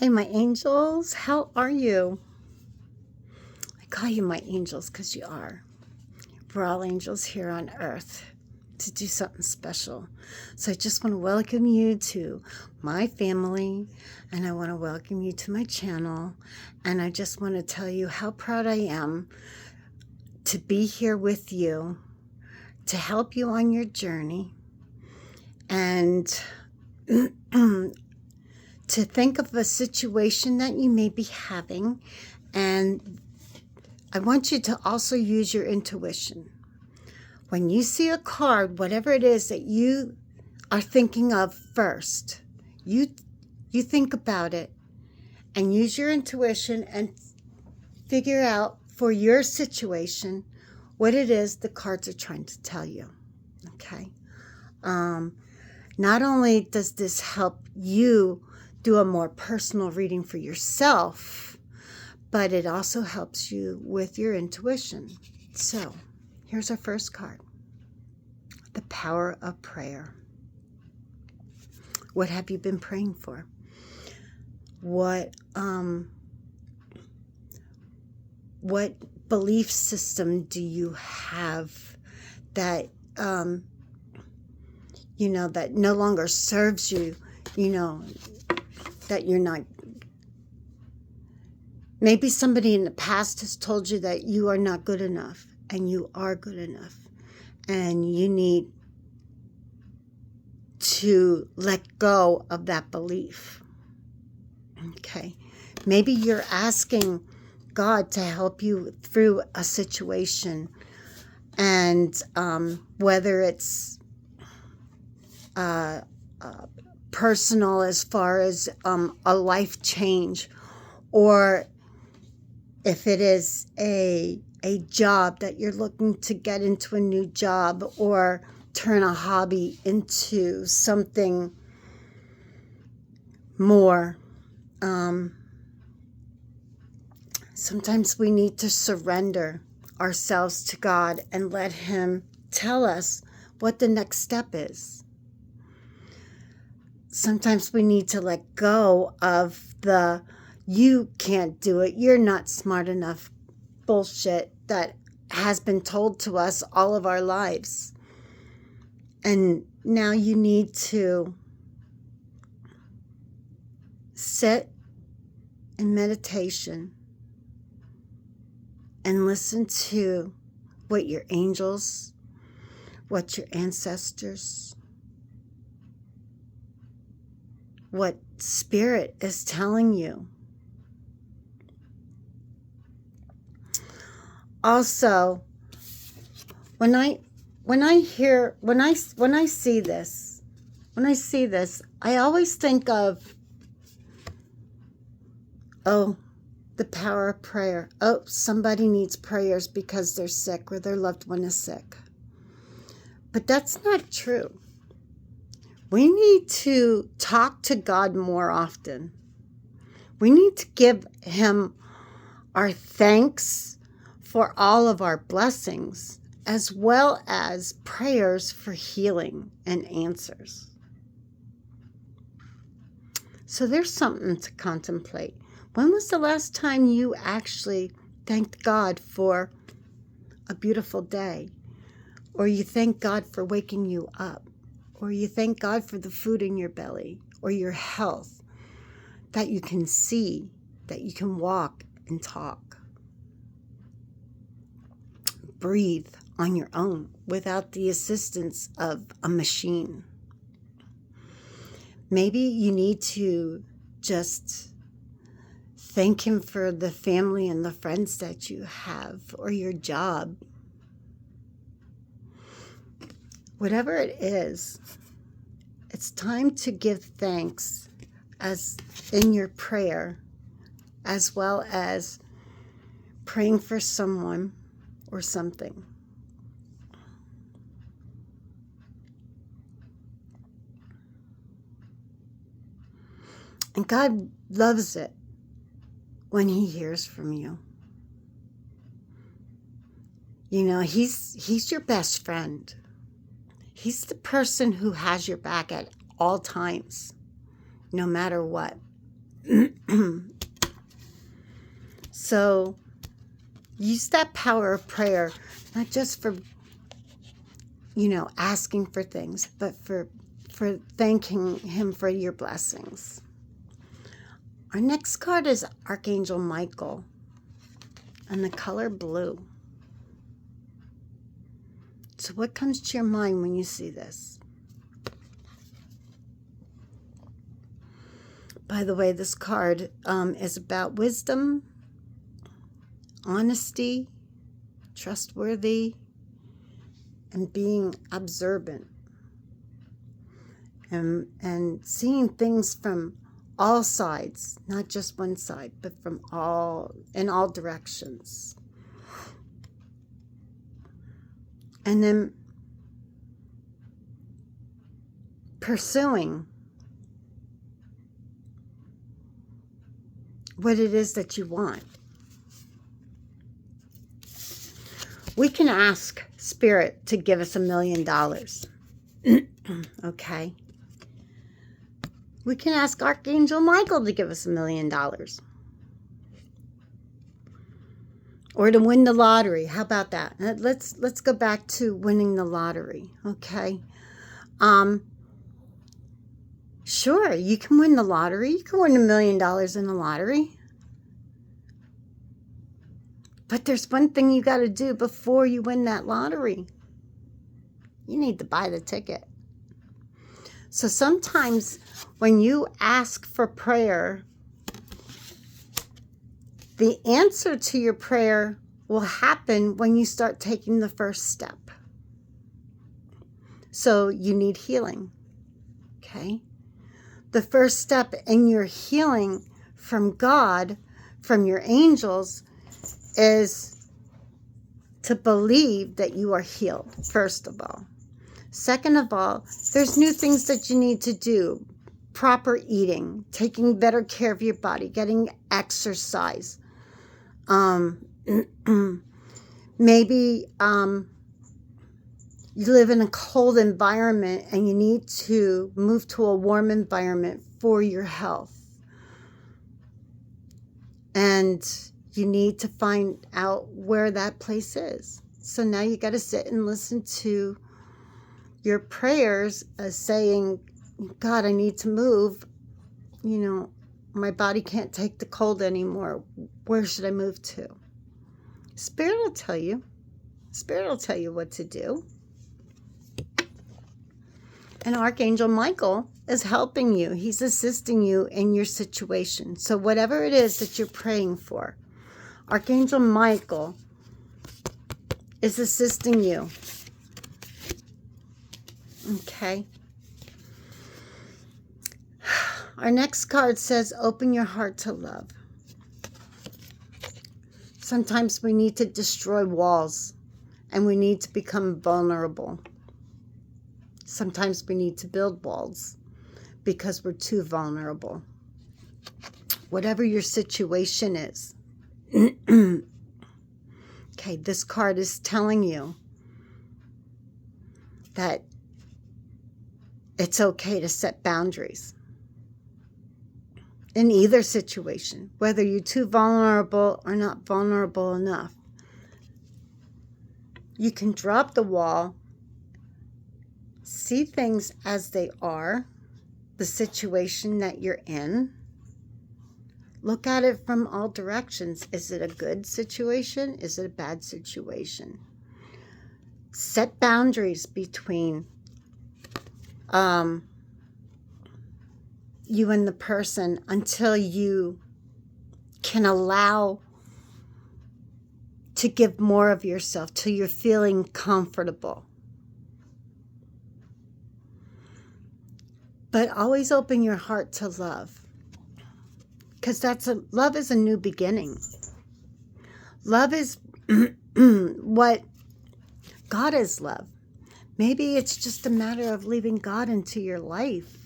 Hey, my angels, how are you? I call you my angels because you are. We're all angels here on earth to do something special. So I just want to welcome you to my family, and I want to welcome you to my channel. And I just want to tell you how proud I am to be here with you, to help you on your journey, and to think of a situation that you may be having. And I want you to also use your intuition. When you see a card, whatever it is that you are thinking of first, you think about it and use your intuition and figure out for your situation what it is the cards are trying to tell you. Okay? Not only does this help you do a more personal reading for yourself, but it also helps you with your intuition. So, here's our first card. The power of prayer. What have you been praying for? What belief system do you have that that no longer serves you, that you're not. Maybe somebody in the past has told you that you are not good enough, and you are good enough, and you need to let go of that belief. Okay. Maybe you're asking God to help you through a situation, and whether it's personal as far as a life change, or if it is a job that you're looking to get into, a new job, or turn a hobby into something more. Sometimes we need to surrender ourselves to God and let Him tell us what the next step is. Sometimes we need to let go of the "you can't do it, you're not smart enough" bullshit that has been told to us all of our lives. And now you need to sit in meditation and listen to what your angels, what your ancestors, what Spirit is telling you. Also, when I see this, I always think of, the power of prayer. Somebody needs prayers because they're sick or their loved one is sick. But that's not true. We need to talk to God more often. We need to give Him our thanks for all of our blessings, as well as prayers for healing and answers. So there's something to contemplate. When was the last time you actually thanked God for a beautiful day? Or you thank God for waking you up? Or you thank God for the food in your belly, or your health, that you can see, that you can walk and talk, breathe on your own without the assistance of a machine. Maybe you need to just thank Him for the family and the friends that you have, or your job. Whatever it is, it's time to give thanks as in your prayer, as well as praying for someone or something. And God loves it when He hears from you. He's your best friend. He's the person who has your back at all times, no matter what. So use that power of prayer, not just for, asking for things, but for thanking him for your blessings. Our next card is Archangel Michael, and the color blue. So what comes to your mind when you see this? By the way, this card is about wisdom, honesty, trustworthy, and being observant. And seeing things from all sides, not just one side, but in all directions. And then pursuing what it is that you want. We can ask Spirit to give us $1 million. Okay? We can ask Archangel Michael to give us $1 million. Or to win the lottery. How about that? Let's go back to winning the lottery. Okay? Sure, you can win the lottery. You can win $1 million in the lottery. But there's one thing you got to do before you win that lottery. You need to buy the ticket. So sometimes when you ask for prayer, the answer to your prayer will happen when you start taking the first step. So you need healing. Okay? The first step in your healing from God, from your angels, is to believe that you are healed, first of all. Second of all, there's new things that you need to do. Proper eating, taking better care of your body, getting exercise. Maybe you live in a cold environment and you need to move to a warm environment for your health. And you need to find out where that place is. So now you got to sit and listen to your prayers as saying, God, I need to move. My body can't take the cold anymore. Where should I move to? Spirit will tell you. Spirit will tell you what to do. And Archangel Michael is helping you. He's assisting you in your situation. So whatever it is that you're praying for, Archangel Michael is assisting you. Okay. Our next card says, open your heart to love. Sometimes we need to destroy walls and we need to become vulnerable. Sometimes we need to build walls because we're too vulnerable. Whatever your situation is. Okay, this card is telling you that it's okay to set boundaries in either situation, whether you're too vulnerable or not vulnerable enough. You can drop the wall, see things as they are, the situation that you're in. Look at it from all directions. Is it a good situation? Is it a bad situation? Set boundaries between you and the person until you can allow to give more of yourself, till you're feeling comfortable. But always open your heart to love. Because love is a new beginning. Love is what God is love. Maybe it's just a matter of leaving God into your life.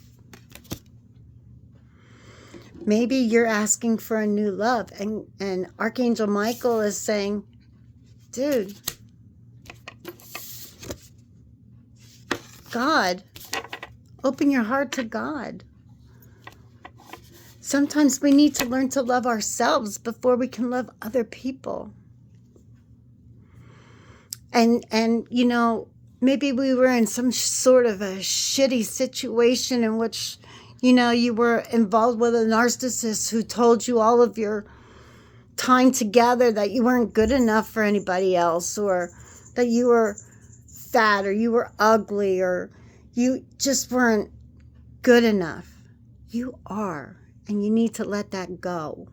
Maybe you're asking for a new love, and Archangel Michael is saying, dude, God, open your heart to God. Sometimes we need to learn to love ourselves before we can love other people. And you know, maybe we were in some sort of a shitty situation in which, you know, you were involved with a narcissist who told you all of your time together that you weren't good enough for anybody else, or that you were fat, or you were ugly, or you just weren't good enough. You are, and you need to let that go.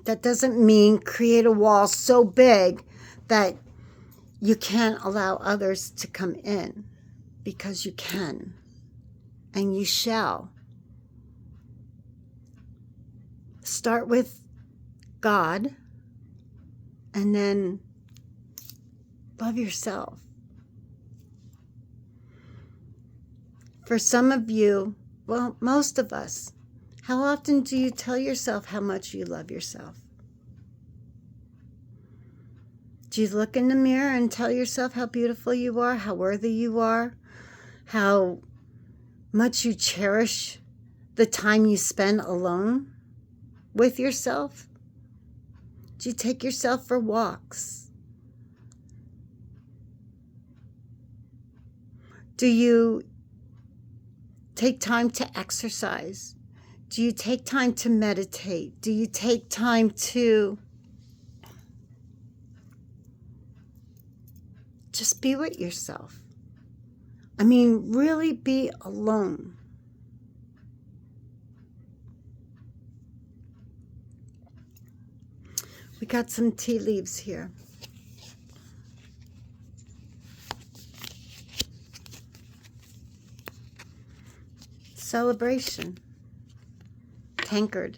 That doesn't mean create a wall so big that you can't allow others to come in, because you can, and you shall. Start with God, and then love yourself. For some of you, well, most of us, how often do you tell yourself how much you love yourself? Do you look in the mirror and tell yourself how beautiful you are, how worthy you are, how much you cherish the time you spend alone with yourself? Do you take yourself for walks? Do you take time to exercise? Do you take time to meditate? Do you take time to just be with yourself? I mean, really be alone. We got some tea leaves here. Celebration. Tankard.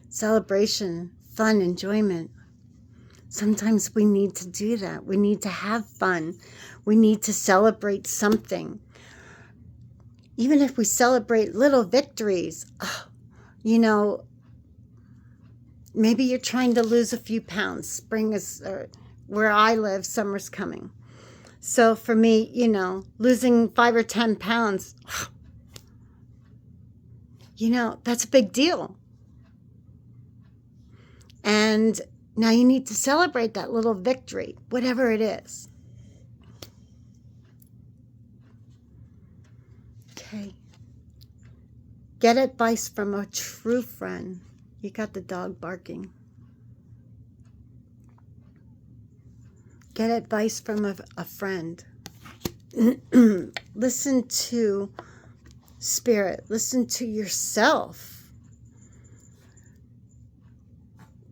Celebration, fun, enjoyment. Sometimes we need to do that. We need to have fun. We need to celebrate something. Even if we celebrate little victories, you know, maybe you're trying to lose a few pounds. Spring is, where I live, summer's coming. So for me, you know, losing 5 or 10 pounds, you know, that's a big deal. And now you need to celebrate that little victory, whatever it is. Okay. Get advice from a true friend. You got the dog barking. Get advice from a friend. Listen to spirit. Listen to yourself.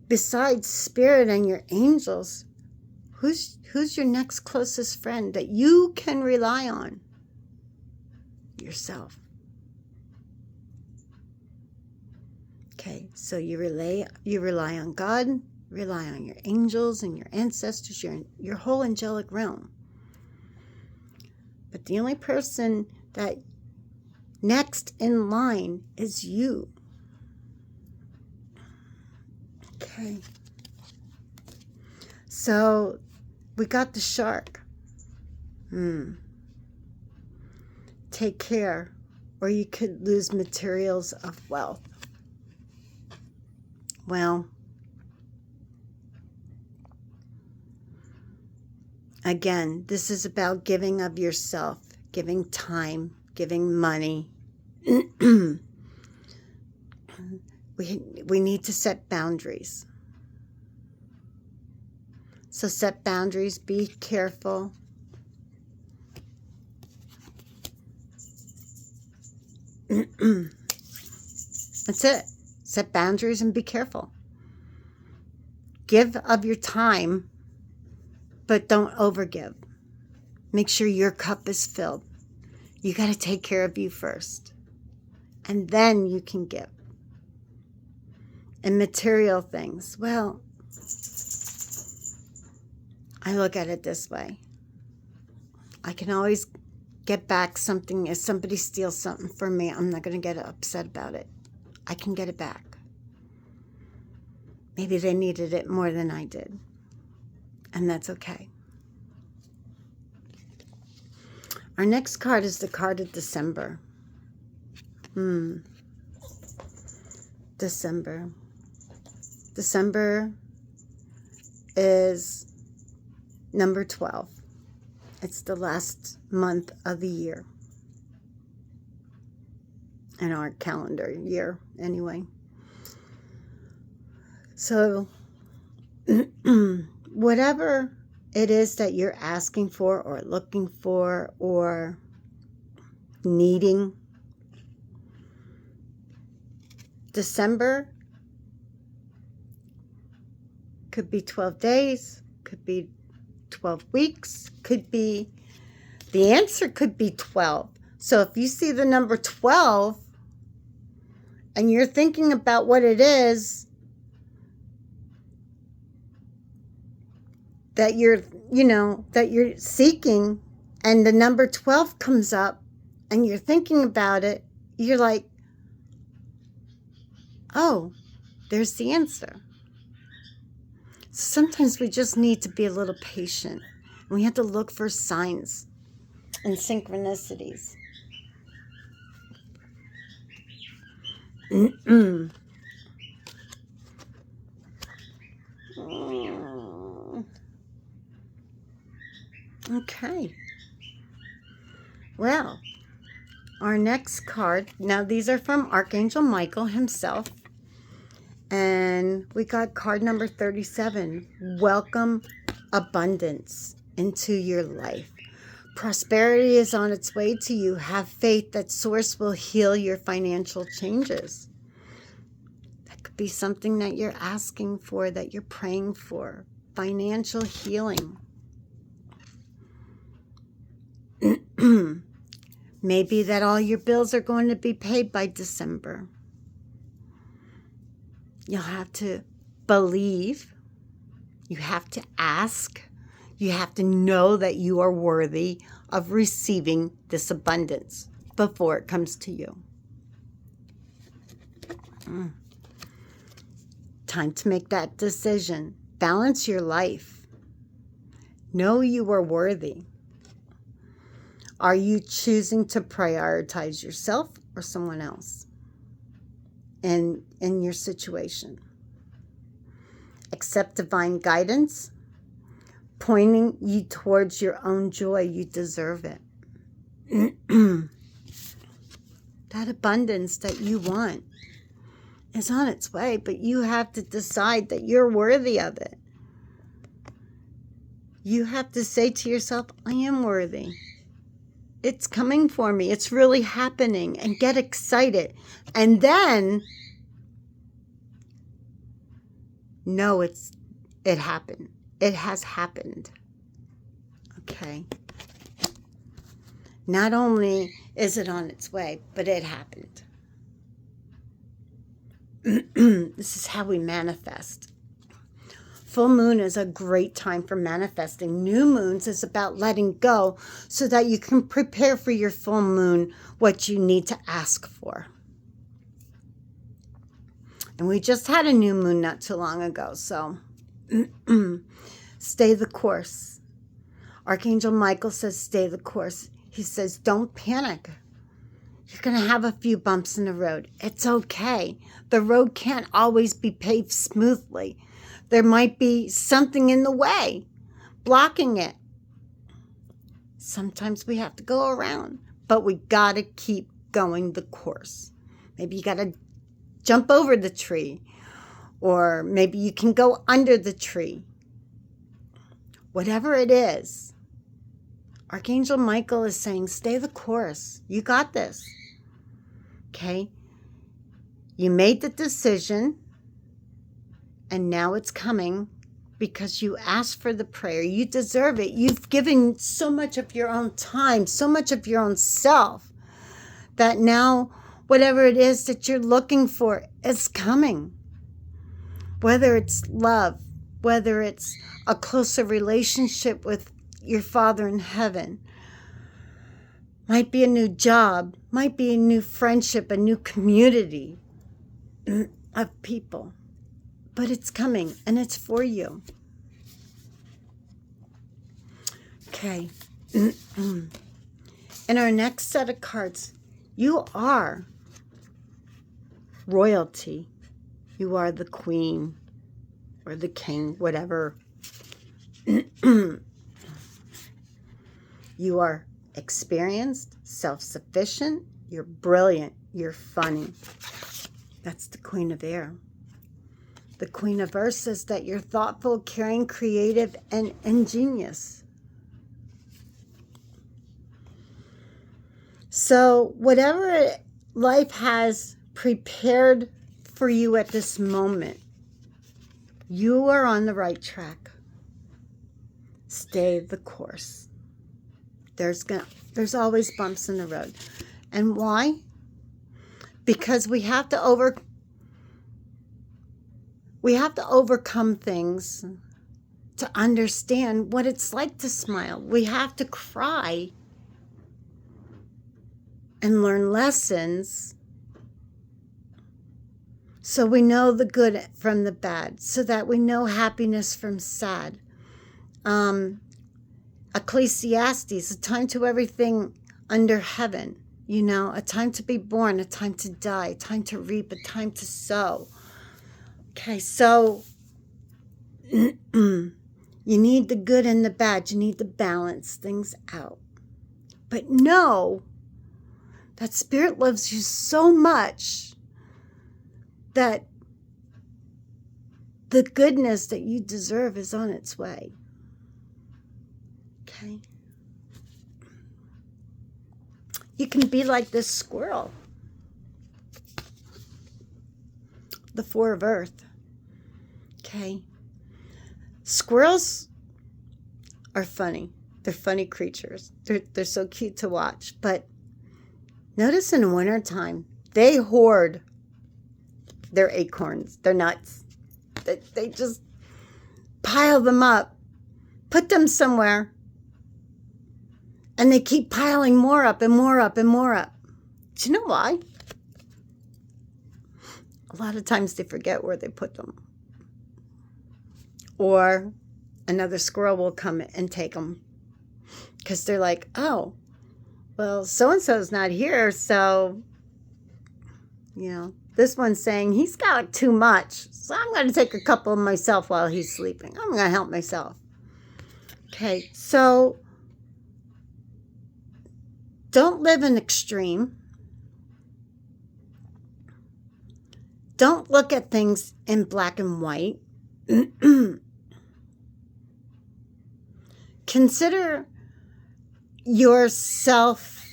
Besides spirit and your angels, who's your next closest friend that you can rely on? Yourself. Okay, so you rely on God, rely on your angels and your ancestors, your whole angelic realm. But the only person that next in line is you. Okay. So we got the shark. Take care, or you could lose materials of wealth. Well, again, this is about giving of yourself, giving time, giving money. We need to set boundaries. So set boundaries, be careful. That's it. Set boundaries and be careful. Give of your time, but don't overgive. Make sure your cup is filled. You got to take care of you first, and then you can give. And material things, well, I look at it this way. I can always get back something. If somebody steals something from me, I'm not going to get upset about it. I can get it back. Maybe they needed it more than I did, and that's okay. Our next card is the card of December. December. December is number 12. It's the last month of the year. In our calendar year, anyway. So, whatever it is that you're asking for or looking for or needing, December could be 12 days, could be 12 weeks, could be, the answer could be 12. So if you see the number 12 and you're thinking about what it is that you're, that you're seeking, and the number 12 comes up and you're thinking about it, you're like, oh, there's the answer. Sometimes we just need to be a little patient. We have to look for signs and synchronicities. Okay. Well, our next card, now these are from Archangel Michael himself. And we got card number 37. Welcome abundance into your life. Prosperity is on its way to you. Have faith that Source will heal your financial changes. That could be something that you're asking for, that you're praying for. Financial healing. Maybe that all your bills are going to be paid by December. You'll have to believe. You have to ask. You have to know that you are worthy of receiving this abundance before it comes to you. Time to make that decision. Balance your life. Know you are worthy. Are you choosing to prioritize yourself or someone else in your situation? Accept divine guidance, pointing you towards your own joy. You deserve it. That abundance that you want is on its way, but you have to decide that you're worthy of it. You have to say to yourself, I am worthy. It's coming for me. It's really happening. And get excited. And then know it happened. It has happened. Okay. Not only is it on its way, but it happened. This is how we manifest. Full moon is a great time for manifesting. New moons is about letting go so that you can prepare for your full moon what you need to ask for. And we just had a new moon not too long ago, so stay the course. Archangel Michael says stay the course. He says don't panic. You're going to have a few bumps in the road. It's okay. The road can't always be paved smoothly. There might be something in the way, blocking it. Sometimes we have to go around, but we got to keep going the course. Maybe you got to jump over the tree, or maybe you can go under the tree. Whatever it is, Archangel Michael is saying, stay the course. You got this. Okay? You made the decision. And now it's coming because you asked for the prayer. You deserve it. You've given so much of your own time, so much of your own self, that now whatever it is that you're looking for is coming. Whether it's love, whether it's a closer relationship with your Father in heaven, might be a new job, might be a new friendship, a new community of people. But it's coming, and it's for you. Okay. In our next set of cards, you are royalty. You are the queen or the king, whatever. You are experienced, self-sufficient, you're brilliant, you're funny. That's the Queen of Air. The Queen of Earth says that you're thoughtful, caring, creative, and ingenious. So whatever life has prepared for you at this moment, you are on the right track. Stay the course. There's always bumps in the road. And why? Because we have to overcome things to understand what it's like to smile. We have to cry and learn lessons so we know the good from the bad, so that we know happiness from sad. Ecclesiastes, a time to everything under heaven, a time to be born, a time to die, a time to reap, a time to sow. Okay, so you need the good and the bad. You need to balance things out. But know that Spirit loves you so much that the goodness that you deserve is on its way. Okay? You can be like this squirrel. The Four of Earth. Okay? Squirrels are funny. They're funny creatures. They're so cute to watch. But notice in the wintertime, they hoard their acorns, their nuts. They just pile them up, put them somewhere, and they keep piling more up and more up and more up. Do you know why? A lot of times they forget where they put them. Or another squirrel will come and take them. Because they're like, oh, well, so-and-so's not here, so, this one's saying he's got too much, so I'm going to take a couple of myself while he's sleeping. I'm going to help myself. Okay, so don't live in extreme. Don't look at things in black and white. Consider yourself.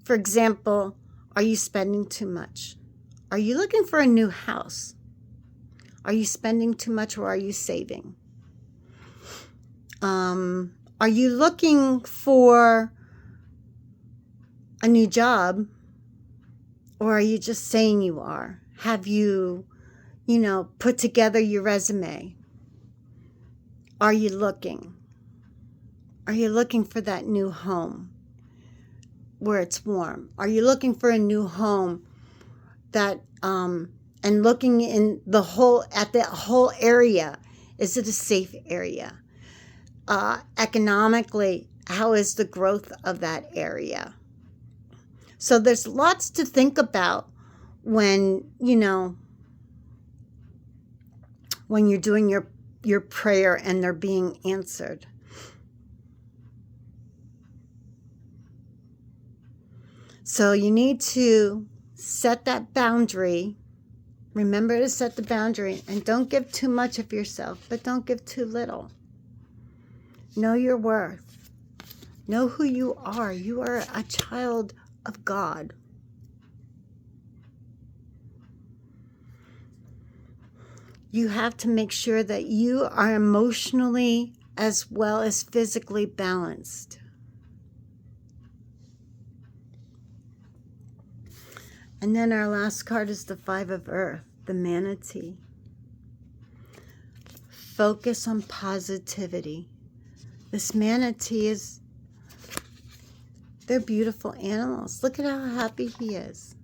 For example, are you spending too much? Are you looking for a new house? Are you spending too much, or are you saving? Are you looking for a new job, or are you just saying you are? Have you, put together your resume? Are you looking? Are you looking for that new home where it's warm? Are you looking for a new home that, and looking in at the whole area? Is it a safe area? Economically, how is the growth of that area? So there's lots to think about when, when you're doing your prayer and they're being answered. So you need to set that boundary. Remember to set the boundary, and don't give too much of yourself, but don't give too little. Know your worth. Know who you are. You are a child of God. You have to make sure that you are emotionally as well as physically balanced. And then our last card is the Five of Earth, the manatee. Focus on positivity. This manatee they're beautiful animals. Look at how happy he is.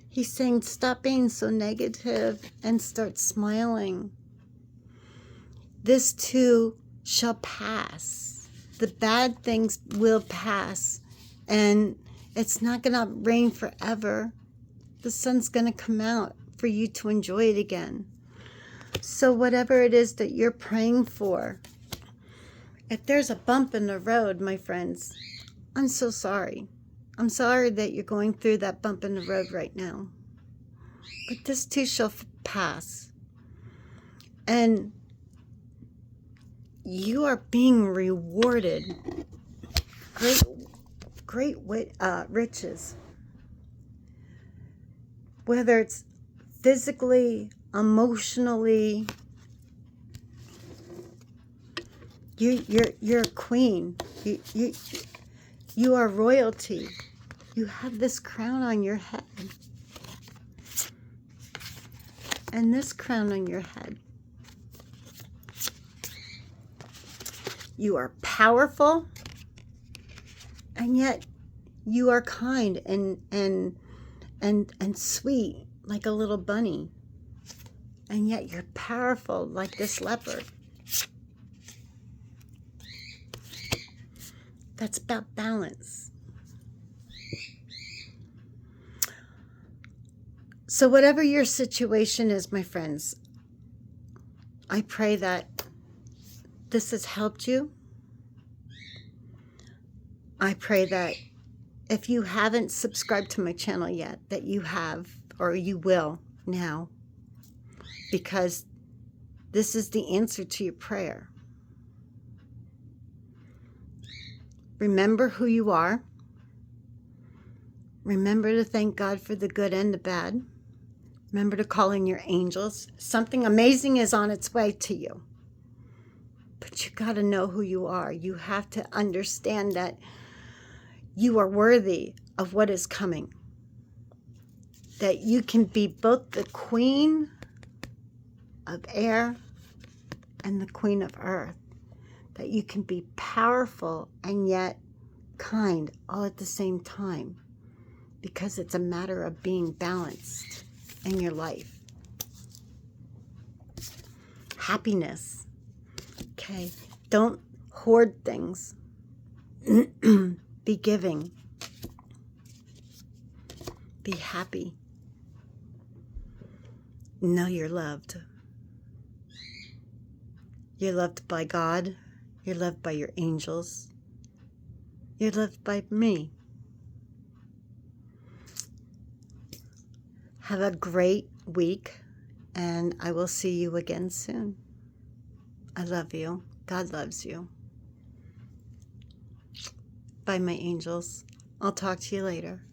He's saying, stop being so negative and start smiling. This too shall pass. the bad things will pass, and it's not going to rain forever. The sun's going to come out for you to enjoy it again. So whatever it is that you're praying for, if there's a bump in the road, my friends, I'm so sorry. I'm sorry that you're going through that bump in the road right now. But this too shall pass. And you are being rewarded great riches. Whether it's physically, emotionally, you're a queen. You are royalty. You have this crown on your head. And this crown on your head. You are powerful, and yet you are kind and sweet like a little bunny. And yet you're powerful like this leopard. That's about balance. So whatever your situation is, my friends, I pray that this has helped you. I pray that if you haven't subscribed to my channel yet, that you have, or you will now, because this is the answer to your prayer. Remember who you are. Remember to thank God for the good and the bad. Remember to call in your angels. Something amazing is on its way to you. But you got to know who you are. You have to understand that you are worthy of what is coming. That you can be both the queen of air and the queen of earth. That you can be powerful and yet kind all at the same time. Because it's a matter of being balanced in your life. Happiness. Okay? Don't hoard things. Be giving. Be happy. Know you're loved. You're loved by God. You're loved by your angels. You're loved by me. Have a great week, and I will see you again soon. I love you. God loves you. Bye, my angels. I'll talk to you later.